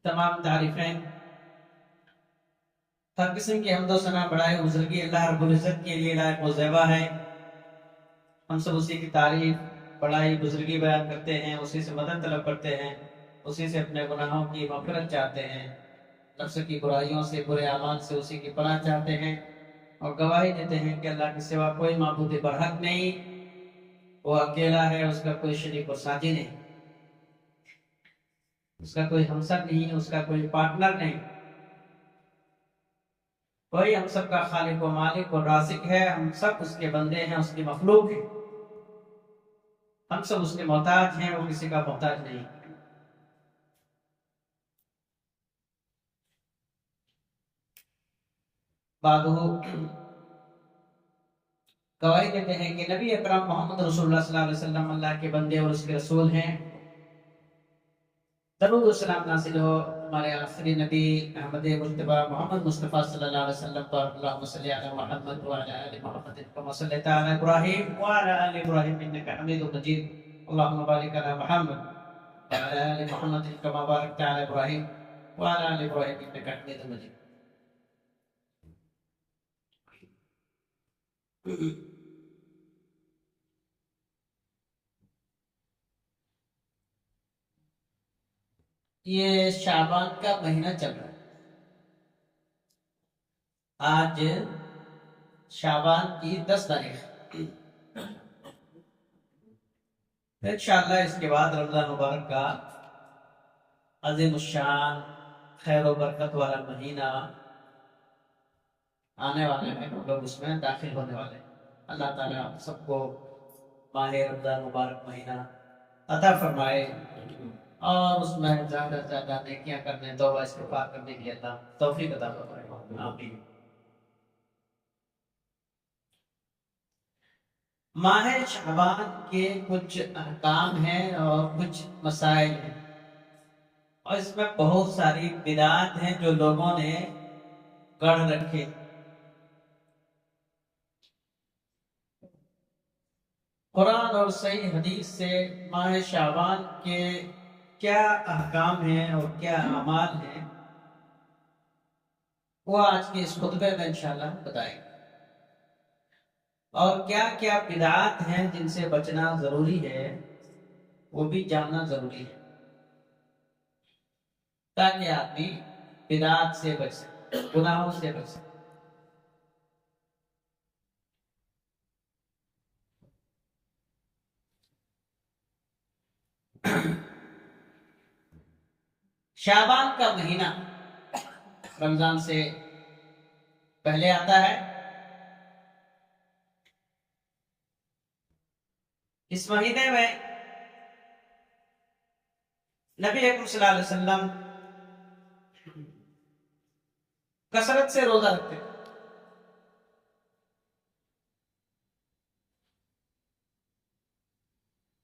تمام تعریفیں، ہر قسم کی حمد و ثنا بڑائی بزرگی اللہ رب العزت کے لیے لائق و زیبا ہے۔ ہم سب اسی کی تعریف بڑائی بزرگی بیان کرتے ہیں، اسی سے مدد طلب کرتے ہیں، اسی سے اپنے گناہوں کی مغفرت چاہتے ہیں، نفس کی برائیوں سے برے اعمال سے اسی کی پناہ چاہتے ہیں، اور گواہی دیتے ہیں کہ اللہ کے سوا کوئی معبود برحق نہیں، وہ اکیلا ہے، اس کا کوئی شریک و ساجی نہیں، اس کا کوئی ہمسر نہیں، اس کا کوئی پارٹنر نہیں، وہی ہم سب کا خالق و مالک و رازق ہے۔ ہم سب اس کے بندے ہیں، اس کی مخلوق ہیں، ہم سب اس کے محتاج ہیں، وہ کسی کا محتاج نہیں۔ بعد گواہی دیتے ہیں کہ نبی اکرم محمد رسول اللہ صلی اللہ علیہ وسلم اللہ کے بندے اور اس کے رسول ہیں۔ درود و سلام نازل ہو ہمارے آخری نبی احمد مجتبی محمد مصطفیٰ صلی اللہ علیہ وسلم پر۔ اللہم صلی علی محمد وعلی آل محمد کما صلیت علی ابراہیم وعلی آل ابراہیم انک حمید مجید۔ اللہم بارک علی محمد وعلی آل محمد کما بارکت علی ابراہیم وعلی آل ابراہیم انک حمید مجید۔ یہ شعبان کا مہینہ چل رہا ہے، آج شعبان کی 10 تاریخ، انشاءاللہ اس کے بعد رمضان مبارک کا عظیم الشان خیر و برکت والا مہینہ آنے والے ہیں، لوگ اس میں داخل ہونے والے ہیں۔ اللہ تعالیٰ ہم سب کو ماہ رمضان مبارک مہینہ عطا فرمائے، اور اس میں زیادہ سے زیادہ نیکیاں کرنے، توبہ استغفار کرنے کی اللہ توفیق عطا فرمائے، آمین۔ ماہ شعبان کے کچھ احکام ہیں اور کچھ مسائل ہیں، اور اس میں بہت ساری بدعات ہیں جو لوگوں نے گڑھ رکھے۔ قرآن اور صحیح حدیث سے ماہ شعبان کے کیا احکام ہیں اور کیا اعمال ہیں، وہ آج کے اس خطبے میں انشاءاللہ بتائیں گے، اور کیا کیا بدعات ہیں جن سے بچنا ضروری ہے، وہ بھی جاننا ضروری ہے، تاکہ آدمی بدعات سے بچ سکے، گناہوں سے بچ سکے۔ شعبان کا مہینہ رمضان سے پہلے آتا ہے۔ اس مہینے میں نبی اکرم صلی اللہ علیہ وسلم کثرت سے روزہ رکھتے ہیں،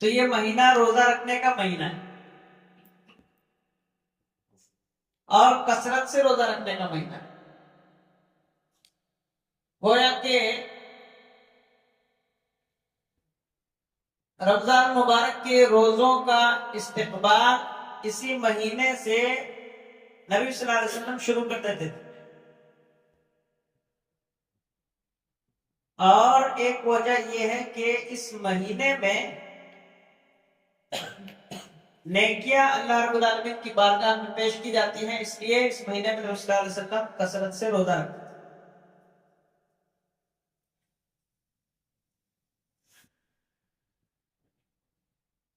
تو یہ مہینہ روزہ رکھنے کا مہینہ ہے اور کثرت سے روزہ رکھنے کا مہینہ ہے۔ گویا کہ رمضان مبارک کے روزوں کا استقبال اسی مہینے سے نبی صلی اللہ علیہ وسلم شروع کر دیتے تھے، اور ایک وجہ یہ ہے کہ اس مہینے میں نیکیاں اللہ رب العالمین کی بارگاہ میں پیش کی جاتی ہیں، اس لیے اس مہینے میں نبی صلی اللہ علیہ وسلم کثرت سے روزہ رکھتے تھے۔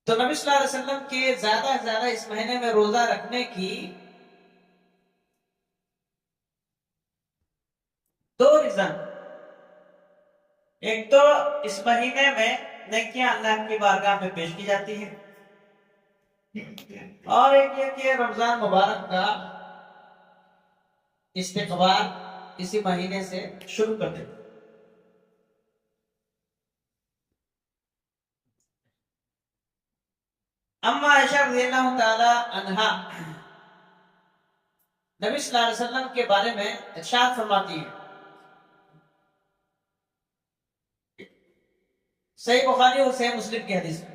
تو نبی صلی اللہ علیہ وسلم کے زیادہ سے زیادہ اس مہینے میں روزہ رکھنے کی 2 ریزن، ایک تو اس مہینے میں نیکیاں اللہ کی بارگاہ میں پیش کی جاتی ہیں، اور ایک یہ کہ رمضان مبارک کا استقبال اسی مہینے سے شروع کر دیتے۔ اما عائشہ رضی اللہ تعالی عنہا نبی صلی اللہ علیہ وسلم کے بارے میں ارشاد فرماتی ہیں، صحیح بخاری اور صحیح مسلم کی حدیث میں،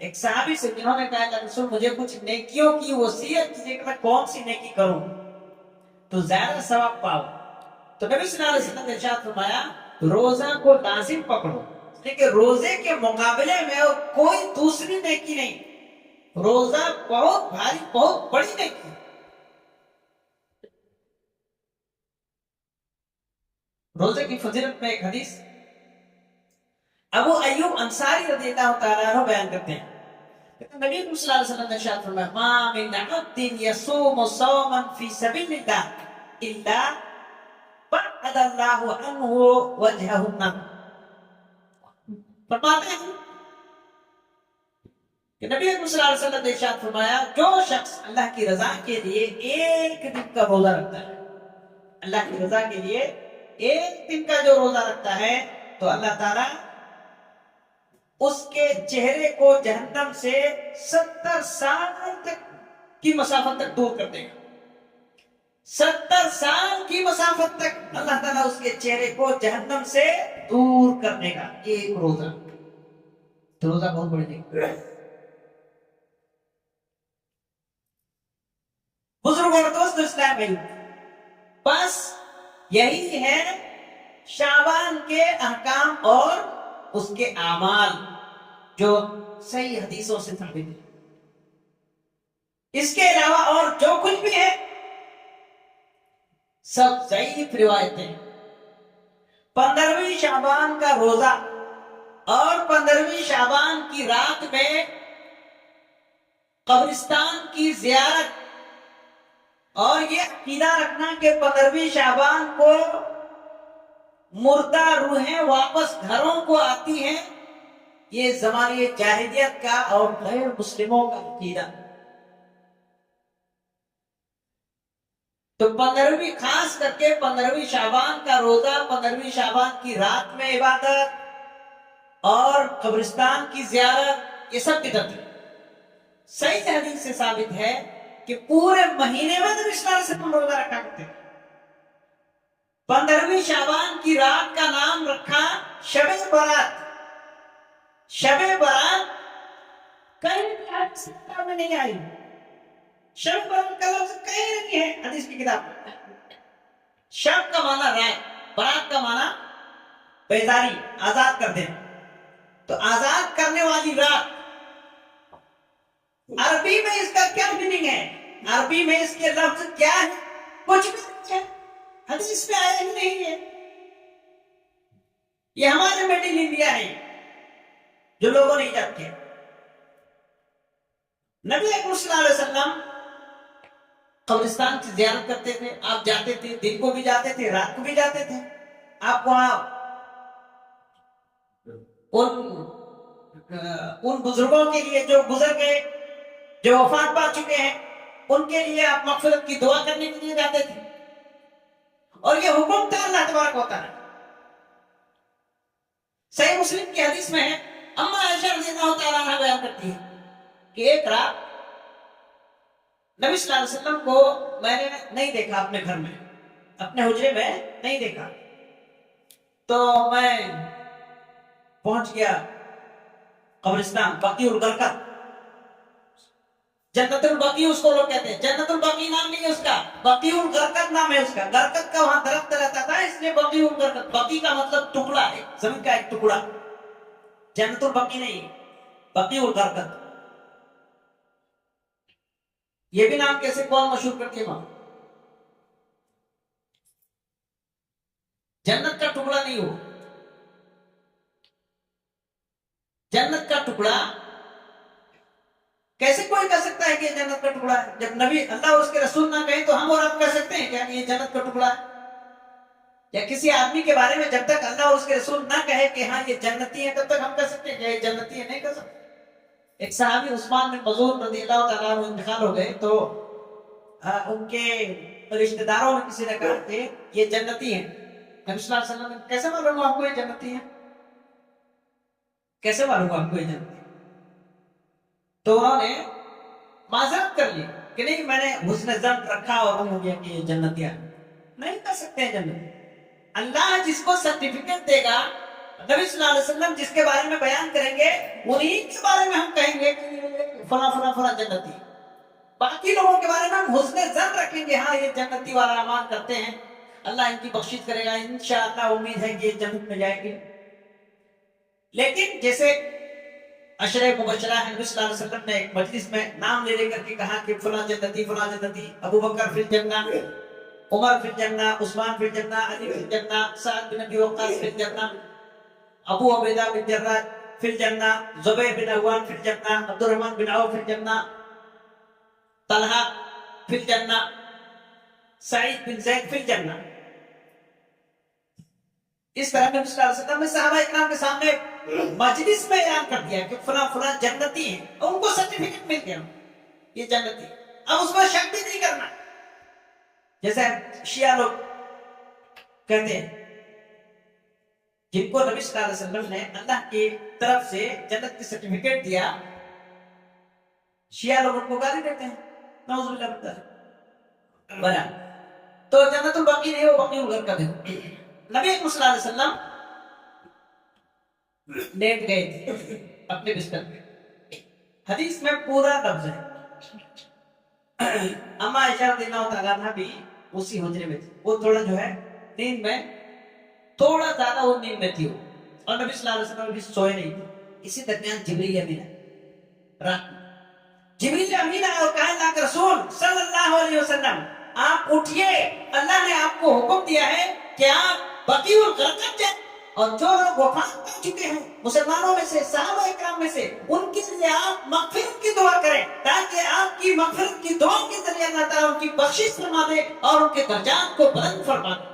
ایک صحابی سے جنہوں نے کہا کہ رسول مجھے کچھ نیکیوں کی وصیت کیجیے کہ میں کون سی نیکی کروں تو زیادہ ثواب پاؤ. تو نبی صلی اللہ علیہ وسلم نے ارشاد فرمایا روزہ کو لازم پکڑو، لیکن روزے کے مقابلے میں کوئی دوسری نیکی نہیں. روزہ بہت بھاری، بہت بڑی نیکی. روزے کی فضیلت میں ایک حدیث ابو ایوب انصاری رضی اللہ تعالیٰ عنہ بیان کرتے ہیں. نبی صلی اللہ علیہ وسلم نے ارشاد فرمایا ما من عبد يصوم صوما في سبيل الله الا بعد الله عنه وجهه النار. فرماتے ہیں کہ نبی صلی اللہ علیہ وسلم نے ارشاد فرمایا جو شخص اللہ کی رضا کے لیے ایک دن کا روزہ رکھتا ہے، اللہ کی رضا کے لیے ایک دن کا جو روزہ رکھتا ہے تو اللہ تعالیٰ اس کے چہرے کو جہنم سے 70 سال تک کی مسافت تک دور کر دے گا. 70 سال کی مسافت تک اللہ تعالیٰ اس کے چہرے کو جہنم سے دور کر دے گا. ایک روزہ، تو روزہ بہت بڑی نیکی. بزرگوں اور دوست اسلام میں بس یہی ہے شعبان کے احکام اور اس کے اعمال جو صحیح حدیثوں سے ثابت ہے. اس کے علاوہ اور جو کچھ بھی ہے سب ضعیف روایتیں. 15ویں شعبان کا روزہ اور 15ویں شعبان کی رات میں قبرستان کی زیارت اور یہ عقیدہ رکھنا کہ 15ویں شعبان کو مردہ روحیں واپس گھروں کو آتی ہیں، یہ زمانے جاہلیت کا اور غیر مسلموں کا عقیدہ. تو 15ویں خاص کر کے 15ویں شعبان کا روزہ، 15ویں شعبان کی رات میں عبادت اور قبرستان کی زیارت، یہ سب بدعت ہے. صحیح حدیث سے ثابت ہے کہ پورے مہینے میں نبی صلی اللہ علیہ وسلم روزہ رکھا کرتے ہیں. 15ویں شعبان کی رات کا نام رکھا شب برات. شب برات کہیں بھی حدیث کی کتاب میں نہیں آئی. شب برات کا لفظ کہیں نہیں ہے حدیث کی کتاب میں. شب کا معنی رات، برات کا معنی بیداری، آزاد کر دینا. تو آزاد کرنے والی رات، عربی میں اس کا کیا میننگ ہے؟ عربی میں اس کے لفظ کیا ہے؟ کچھ بھی نہیں ہے، حدیث میں آیا ہی نہیں ہے. یہ ہمارے میڈ ان انڈیا ہے جو لوگوں نہیں جانتے. نبی اکرم صلی اللہ علیہ وسلم قبرستان کی زیارت کرتے تھے. آپ جاتے تھے، دن کو بھی جاتے تھے، رات کو بھی جاتے تھے. آپ وہاں ان بزرگوں کے لیے جو گزر گئے، جو وفات پا چکے ہیں، ان کے لیے آپ مغفرت کی دعا کرنے کے لیے جاتے تھے. اور یہ حکم تھا اللہ تبارک و تعالی. صحیح مسلم کی حدیث میں ہے، اما عائشہ رضی اللہ تعالیٰ عنہ بیان کرتی ہے کہ ایک رات نبی صلی اللہ علیہ وسلم کو میں نے نہیں دیکھا، اپنے گھر میں، اپنے حجرے میں نہیں دیکھا. تو میں پہنچ گیا قبرستان بقیع الغرقد. جنت البقیع اس کو لوگ کہتے ہیں. جنت البقیع نام نہیں ہے اس کا، بقیع الغرقد نام ہے اس کا. غرقد کا وہاں درخت رہتا تھا، اس لیے بقیع الغرقد. بقیع کا مطلب ٹکڑا ہے، زمین کا ایک ٹکڑا. جنت البقیع نہیں، بقیع الغرقد. یہ بھی نام کیسے کون مشہور کرتی ہے وہاں؟ جنت کا ٹکڑا نہیں ہو. جنت کا ٹکڑا کیسے کوئی کہہ سکتا ہے کہ یہ جنت کا ٹکڑا ہے؟ جب نبی اللہ اور اس کے رسول نہ کہیں تو ہم اور آپ کہہ سکتے ہیں کیا کہ یہ جنت کا ٹکڑا ہے؟ یا کسی آدمی کے بارے میں جب تک اللہ اور اس کے رسول نہ کہے کہ ہاں یہ جنتی ہے، تب تک ہم کہہ سکتے ہیں کہ یہ جنتی ہے؟ نہیں کہہ سکتے. ایک صحابی عثمان بن مظعون رضی اللہ تعالیٰ عنہ انتقال ہو گئے تو ان کے رشتہ داروں میں کسی نے کہا کہ یہ جنتی ہیں. نبی صلی اللہ علیہ وسلم نے کیسے معلوم آپ کو یہ جنتی ہیں؟ کیسے معلوم آپ کو یہ جنتی ہیں؟ تو انہوں نے معذرت کر لی کہ نہیں، میں نے حسن ظن رکھا اور ہو گیا کہ یہ جنتیاں. نہیں کر سکتے ہیں جنت. اللہ جس کو سرٹیفکیٹ دے گا نبی صلی اللہ علیہ وسلم جس کے بارے میں بیان کریں گے انہی کے بارے میں ہم کہیں گے کہ فلاں فلاں فلاں جنتی. باقی لوگوں کے بارے میں ہم حسن ظن رکھیں گے ہاں یہ جنتی والا اعمال کرتے ہیں, اللہ ان کی بخشش کرے گا, انشاءاللہ امید ہے کہ یہ جنت میں جائیں گے. لیکن جیسے عشرہ مبشرہ ہے, نبی صلی اللہ علیہ وسلم نے ایک مجلس میں نام لے کر کے کہا کہ فلاں جنتی فلاں جنتی, ابو بکر فی الجنہ, عمر فی الجنہ, عثمان فی الجنہ, علی فی الجنہ, سعد بن ابی وقاص فی الجنہ, ابو عبیدہ بن جراح فی الجنہ, زبیر بن عوام فی الجنہ, عبد الرحمن بن عوف فی الجنہ, طلحہ فی الجنہ, سعید بن زید فی الجنہ. اس طرح نبی صلی اللہ علیہ وسلم نے صحابہ اکرام کے سامنے مجلس میں اعلان کر دیا کہ فلاں فلاں جنتی ہیں, ان کو سرٹیفکیٹ مل گیا یہ جنتی. اب اس میں شک بھی نہیں کرنا. جیسے شیعہ لوگ کہتے ہیں جن کو نبی صلی اللہ علیہ وسلم نے اللہ کی طرف سے جنت کی سرٹیفکیٹ دیا, شیعہ لوگ ان کو گالی دیتے ہیں, نعوذ باللہ من ذالک. بنا تو جنت الباقی نہیں, وہ باقی الغر کا دن. نبی اکرم صلی اللہ علیہ وسلم لیٹ گئے تھے اپنے بستر پہ. حدیث میں پورا لفظ ہے. اما عائشہ رضی اللہ تعالیٰ عنہ بھی اسی حجرے میں تھی. وہ تھوڑا جو ہے نیند میں تھوڑا زیادہ وہ نیند میں تھی وہ, اور نبی صلی اللہ علیہ وسلم بھی سوئے نہیں تھے. اسی درمیان جبریل امین رات میں جبریل امین آیا اور کہا اللہ کے رسول صلی اللہ علیہ وسلم آپ اٹھئے, اللہ نے آپ کو حکم دیا ہے کہ آپ بقیع الغرقد جائیں, اور جو لوگ وفات پا چکے ہیں مسلمانوں میں سے, صحابہ اکرام میں سے, ان کے لیے آپ مغفرت کی دعا کریں تاکہ آپ کی مغفرت کی دعا کے ذریعے اللہ تعالیٰ ان کی بخشش فرما دے اور ان کے درجات کو بلند فرما دے.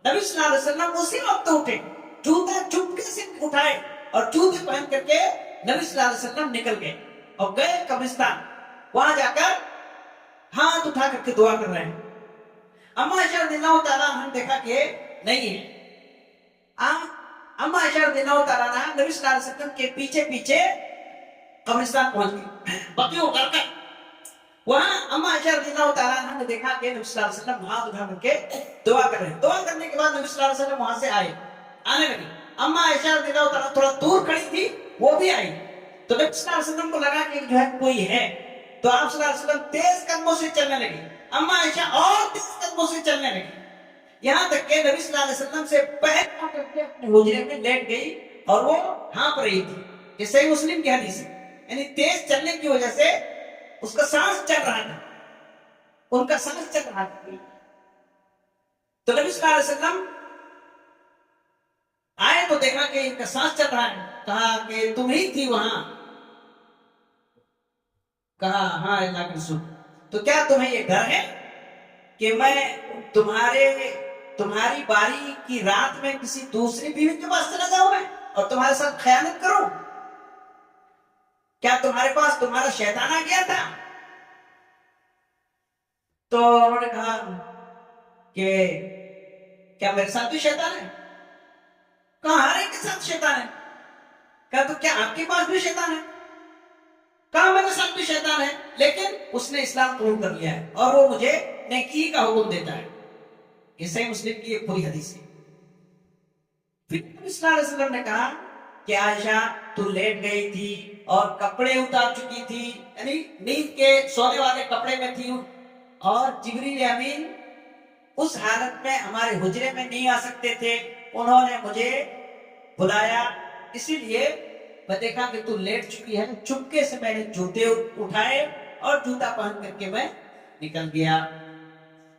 نبی صلی اللہ علیہ وسلم اسی وقت اٹھے, جوتا چپکے سے اٹھائے اور جوتے پہن کر کے نبی صلی اللہ علیہ وسلم نکل گئے اور گئے قبرستان. وہاں جا کر ہاتھ اٹھا کر کے دعا کر رہے ہیں. اما عائشہ رضی اللہ تعالیٰ عنہ دیکھا کہ نہیں ہے. اما عائشہ رضی اللہ تعالیٰ عنہ نبی صلی اللہ علیہ وسلم کے پیچھے پیچھے قبرستان پہنچ گئی بقیع الغرقد. وہاں اما عائشہ رضی اللہ تعالیٰ عنہ نے دیکھا کہ نبی صلی اللہ علیہ وسلم ہاتھ اٹھا کر کے دعا کر رہے ہیں. دعا کرنے کے بعد نبی صلی اللہ علیہ وسلم وہاں سے آنے لگے. اما عائشہ رضی اللہ تعالیٰ تھوڑا دور کھڑی تھی, وہ بھی آئی. تو نبی صلی اللہ علیہ وسلم کو لگا کہ جو ہے کوئی ہے, تو آپ صلی اللہ علیہ وسلم تیز قدموں سے چلنے لگے. اما عائشہ اور تیز قدموں سے چلنے لگی, یہاں تک کہ نبی صلی اللہ علیہ وسلم سے پیر آ کر کے اپنے حجرے میں لیٹ گئی اور وہ ہانپ رہی تھی. یہ صحیح مسلم کی حدیث ہے. یعنی تیز چلنے کی وجہ سے اس کا سانس چل رہا تھا, ان کا سانس چل رہا تھا. تو نبی صلی اللہ علیہ وسلم آئے تو دیکھا کہ ان کا سانس چل رہا ہے. کہا کہ تم ہی تھی وہاں؟ کہا ہاں اللہ کے رسول. تو کیا تمہیں یہ ڈر ہے کہ میں تمہاری باری کی رات میں کسی دوسری بیوی کے پاس چلا جاؤں میں اور تمہارے ساتھ خیانت کروں؟ کیا تمہارے پاس تمہارا شیطان آ گیا تھا؟ تو انہوں نے کہا کہ کیا میرے ساتھ بھی شیطان ہے؟ کہا ہر ایک کے ساتھ شیطان ہے. کہا تو کیا آپ کے پاس بھی شیطان ہے؟ کہا میرے ساتھ بھی شیطان ہے, لیکن اس نے اسلام قبول کر لیا ہے اور وہ مجھے نیکی کا حکم دیتا ہے. یہ صحیح مسلم کی ایک پوری حدیث ہے. پھر نبی صلی اللہ علیہ وسلم نے کہا کہ عائشہ تو لیٹ گئی تھی اور کپڑے اتار چکی تھی, یعنی نیند کے سونے والے کپڑے میں تھی, اور جبریل امین اس حالت میں ہمارے حجرے میں نہیں آ سکتے تھے. انہوں نے مجھے بلایا, اسی لیے میں دیکھا کہ تو لیٹ چکی ہے. چپکے سے میں نے جوتے اٹھائے اور جوتا پہن کر کے میں نکل گیا.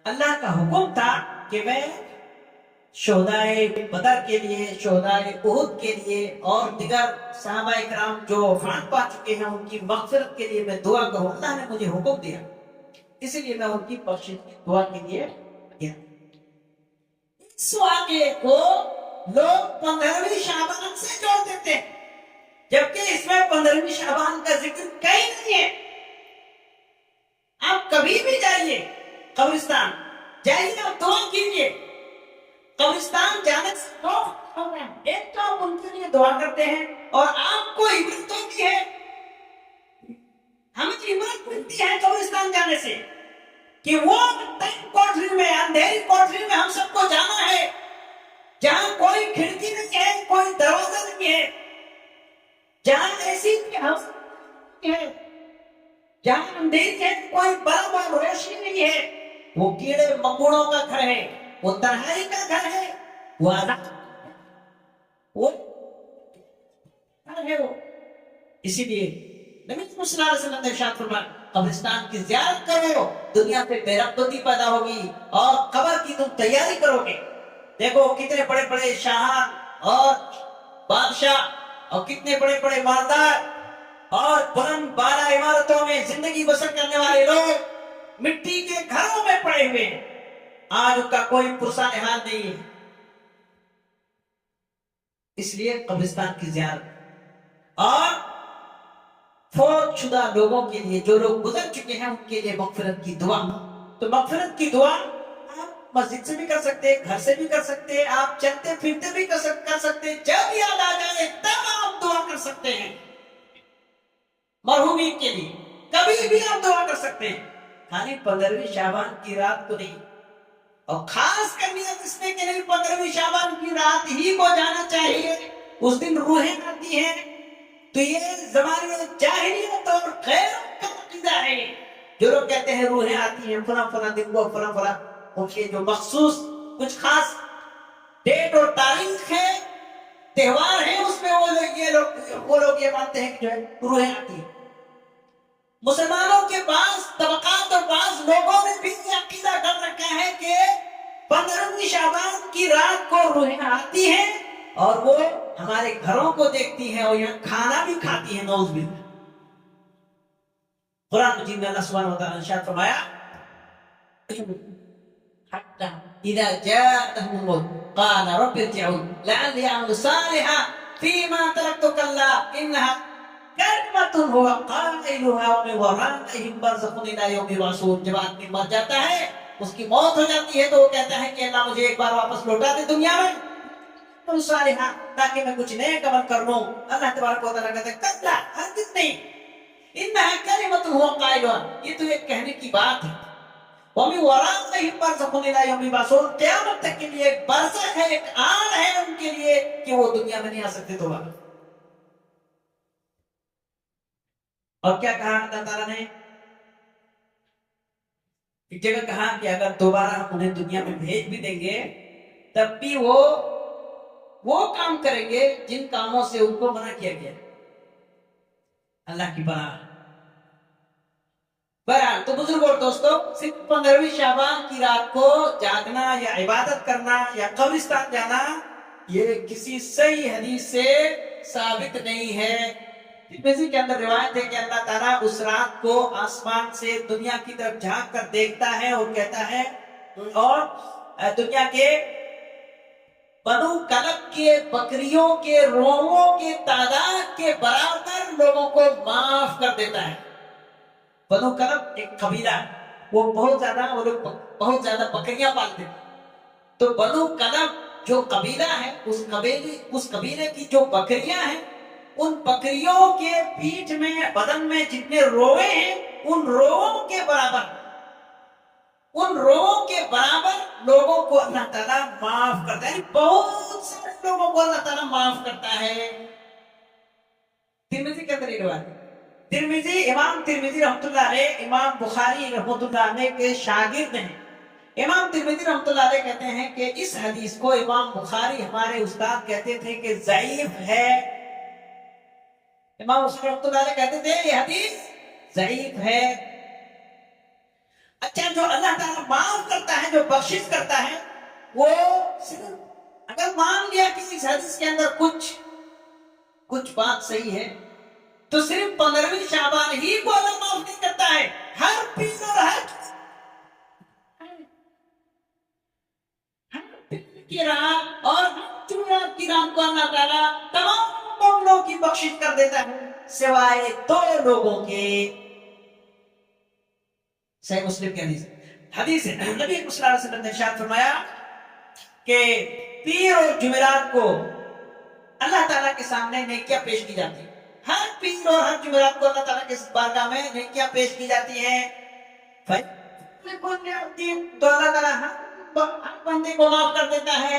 اللہ کا حکم تھا کہ میں شہدائے بدر کے لیے, شہدائے احد کے لیے اور دیگر صحابہ اکرام جو وفات پا چکے ہیں ان کی مغفرت کے لیے میں دعا کروں. اللہ نے مجھے حکم دیا, اسی لیے میں ان کی بخشش کی دعا کے لیے گیا. اس واقعے کو لوگ 15ویں شعبان سے جوڑ دیتے ہیں, جبکہ اس میں 15ویں شعبان کا ذکر کہیں نہیں ہے. آپ کبھی بھی جائیے قبرستان, جائیے اور دعا کیجیے. قبرستان جانے سے دو ایک تو ہم ان کے لیے دعا کرتے ہیں اور آپ کو عبرت ہوتی ہے, ہمیں عبرت ملتی ہے قبرستان جانے سے کہ وہ کوٹری میں, اندھیری کوٹری میں ہم سب کو جانا ہے. جہاں کوئی کھڑکی نہیں ہے، کوئی دروازہ نہیں ہے، جہاں ایسی ہے، جہاں اندھیری ہے، کوئی بلب اور روشنی نہیں ہے، وہ کیڑے مکوڑوں کا گھر ہے، وہ تنہائی کا گھر ہے، وہ گھر ہے وہ۔ اسی لیے نبی صلی اللہ علیہ وسلم نے ارشاد فرمایا قبرستان کی زیارت کرو، دنیا پہ بے رغبتی پیدا ہوگی اور قبر کی تم تیاری کرو گے۔ دیکھو کتنے بڑے بڑے شاہان اور بادشاہ اور کتنے بڑے بڑے مالدار اور بلند بالا عمارتوں میں زندگی بسر کرنے والے لوگ مٹی کے گھروں میں پڑے ہوئے ہیں، آج ان کا کوئی پرسان حال نہیں ہے۔ اس لیے قبرستان کی زیارت اور فوت شدہ لوگوں کے لیے، جو لوگ گزر چکے ہیں، ان کے لیے مغفرت کی دعا۔ تو مغفرت کی دعا آپ مسجد سے بھی کر سکتے، گھر سے بھی کر سکتے، آپ چلتے پھرتے بھی کر سکتے، جب یاد آ جائے تب آپ دعا کر سکتے ہیں مرحومین کے لیے، کبھی بھی آپ دعا کر سکتے ہیں، خالی 15ویں شعبان کی رات کو نہیں۔ اور خاص کر نیت اس نے کہ نہیں 15ویں شعبان کی رات ہی کو جانا چاہیے، اس دن روحیں آتی ہیں۔ تو یہ زمانے جاہلیت اور غیروں کا عقیدہ ہے۔ جو لوگ کہتے ہیں روحیں آتی ہیں فلاں فلاں دن کو، فلاں فلاں ان کے جو مخصوص کچھ خاص ڈیٹ اور تاریخ ہے، تہوار ہے، اس میں وہ لوگ یہ مانتے ہیں کہ جو ہے روحیں آتی ہیں۔ مسلمانوں کے پاس طبقات اور بعض لوگوں نے بھی یہ عقیدہ کر رکھا ہے کہ 15ویں شعبان کی رات کو روحیں آتی ہیں اور وہ ہمارے گھروں کو دیکھتی ہیں اور یہاں کھانا بھی کھاتی ہیں، نعوذ باللہ۔ قرآن مجید میں اللہ سبحانہ وتعالی نے ارشاد فرمایا حتى اذا جاءتهم الموت قال رب ارجعون لعلي اعمل صالحا فيما تركت كلا انها كلمة هو قائلها ومن ورائهم برزخ الى يوم يبعثون۔ جب آدمی مر جاتا ہے، اس کی موت ہو جاتی ہے، تو وہ کہتا ہے کہ اللہ مجھے ایک بار واپس لوٹا دے دنیا میں صالحہ، تاکہ میں کچھ نئے عمل کر لوں۔ اللہ تبارک و تعالیٰ کہتے ہیں کلا، ہرگز نہیں، انہا کلمۃ هو قائلها، یہ تو ایک کہنے کی بات ہے، وَمِن وَرَائِهِمْ بَرْزَخٌ إِلَىٰ يَوْمِ يُبْعَثُونَ، قیامت تک کے لیے ایک برزخ ہے، ایک آڑ ہے ان کے لیے کہ وہ دنیا میں نہیں آ سکتے دوبارہ۔ اور کیا کہا اللہ تعالیٰ نے؟ ایک جگہ کہا کہ اگر دوبارہ انہیں دنیا میں بھیج بھی دیں گے تب بھی وہ کام کریں گے جن کاموں سے ان کو منع کیا گیا۔ اللہ کی بہرحال تو بزرگ اور دوستو، صرف 15ویں شعبان کی رات کو جاگنا یا عبادت کرنا یا قبرستان جانا، یہ کسی صحیح حدیث سے ثابت نہیں ہے۔ ترمذی کے اندر روایت ہے کہ اللہ تعالیٰ اس رات کو آسمان سے دنیا کی طرف جھانک کر دیکھتا ہے اور کہتا ہے، اور دنیا کے بنو کلب کے بکریوں کے روموں کے تعداد کے برابر لوگوں کو معاف کر دیتا ہے۔ بنو کلب ایک قبیلہ ہے، وہ لوگ بہت زیادہ بکریاں پالتے ہیں۔ تو بنو کلب جو قبیلہ ہے، اس قبیلے کی جو بکریاں ہیں، ان بکریوں کے پیٹھ میں، بدن میں جتنے روئے ہیں، ان روؤں کے برابر لوگوں کو اللہ تعالیٰ معاف کرتا ہے، بہت سارے لوگوں کو اللہ تعالیٰ معاف کرتا ہے۔ ترمذی کے اندر یہ روایت ہے۔ امام ترمذی رحمۃ اللہ علیہ امام بخاری رحمۃ اللہ علیہ کے شاگرد ہیں۔ امام ترمذی رحمۃ اللہ علیہ کہتے ہیں کہ اس حدیث کو امام بخاری ہمارے استاد کہتے تھے کہ ضعیف ہے۔ امام بخاری رحمۃ اللہ علیہ کہتے تھے یہ حدیث ضعیف ہے۔ اچھا، جو اللہ تعالیٰ معاف کرتا ہے، جو بخشش کرتا ہے، وہ صرف اگر مان لیا کہ اس حدیث کے اندر کچھ بات صحیح ہے تو صرف 15ویں شعبان ہی کو اللہ معاف نہیں کرتا ہے، ہر پیر اور ہر کی رات اور جمعرات کی رات کو اللہ تعالیٰ تمام مومنوں کی بخشش کر دیتا ہے سوائے 2 لوگوں کے۔ صحیح مسلم کی حدیث ہے، نبی صلی اللہ علیہ وسلم نے ارشاد فرمایا کہ پیر اور جمعرات کو اللہ تعالیٰ کے سامنے نیکیاں پیش کی جاتی ہیں۔ ہر پیر اور ہر جمعرات کو اللہ تعالیٰ کے بارگاہ میں نیکیاں پیش کی جاتی ہیں، تو اللہ تعالیٰ ہر بندے کو معاف کر دیتا ہے۔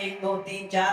1, 2, 3, 4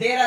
13,